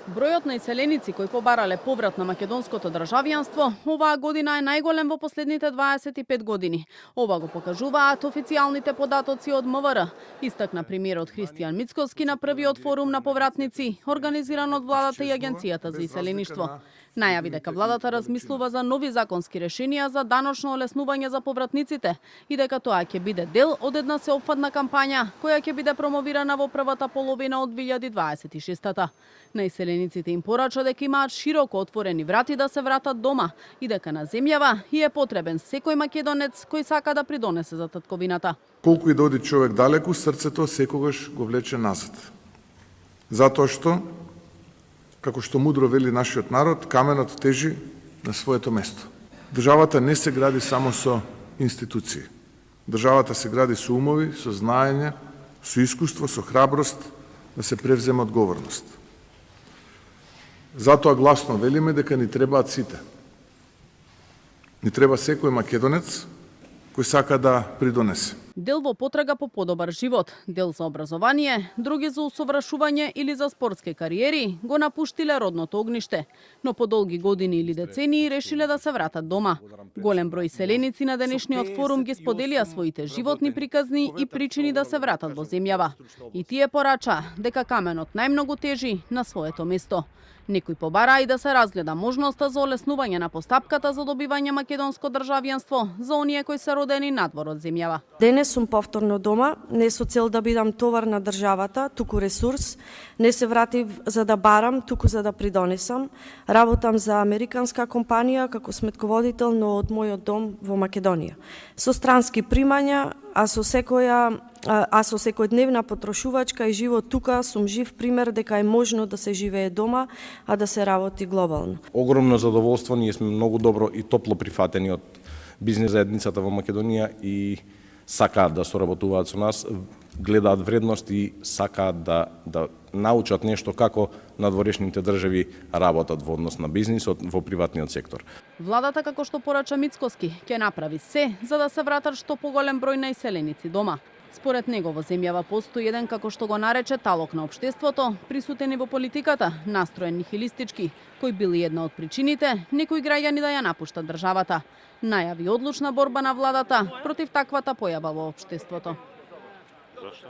Бројот на иселеници кои побарале поврат на македонското државјанство оваа година е најголем во последните 25 години. Ова го покажуваат официјалните податоци од МВР, истакна премиерот Христијан Мицкоски на првиот форум на повратници, организиран од владата и Агенцијата за иселеништво. Најави дека владата размислува за нови законски решенија за даночно олеснување за повратниците и дека тоа ќе биде дел од една сеопфатна кампања која ќе биде промовирана во првата половина од 2026-та. На иселениците им порача дека имаат широко отворени врати да се вратат дома и дека на земјава и е потребен секој македонец кој сака да придонесе за татковината. Колку и да оди човек далеку, срцето секогаш го влече назад. Затоа што, како што мудро вели нашиот народ, каменот тежи на своето место. Државата не се гради само со институции. Државата се гради со умови, со знаење, со искуство, со храброст да се превзема одговорност. Затоа гласно велиме дека ни требаат сите. Ни треба секој македонец кој сака да придонесе. Дел во потрага по подобар живот, дел за образование, други за усовршување или за спортски кариери го напуштиле родното огниште, но по долги години или децении решиле да се вратат дома. Голем број селеници на денешниот форум ги споделија своите животни приказни и причини да се вратат во земјава. И тие порача дека каменот најмногу тежи на своето место. Некој побара и да се разгледа можноста за олеснување на постапката за добивање македонско државјанство за оние кои се родени надвор од земјава. Денес сум повторно дома, не со цел да бидам товар на државата, туку ресурс. Не се вратив за да барам, туку за да придонесам. Работам за американска компанија како сметководител, но од мојот дом во Македонија. Со странски примања, а со секојдневна потрошувачка и живот тука сум жив пример дека е можно да се живее дома, а да се работи глобално. Огромно задоволство, ние сме многу добро и топло прифатени од бизнес заедницата во Македонија и сакаат да соработуваат со нас, гледаат вредност и сакаат да научат нешто како надворешните држави работат во однос на бизнисот во приватниот сектор. Владата, како што порача Мицкоски, ќе направи се за да се вратат што поголем број на иселеници дома. Според него во земјава постои еден, како што го нарече, талок на општеството, присутен и во политиката, настроен нихилистички, кој били една од причините некои граѓани да ја напуштат државата. Најави одлучна борба на владата против таквата појава во општеството. Зашто?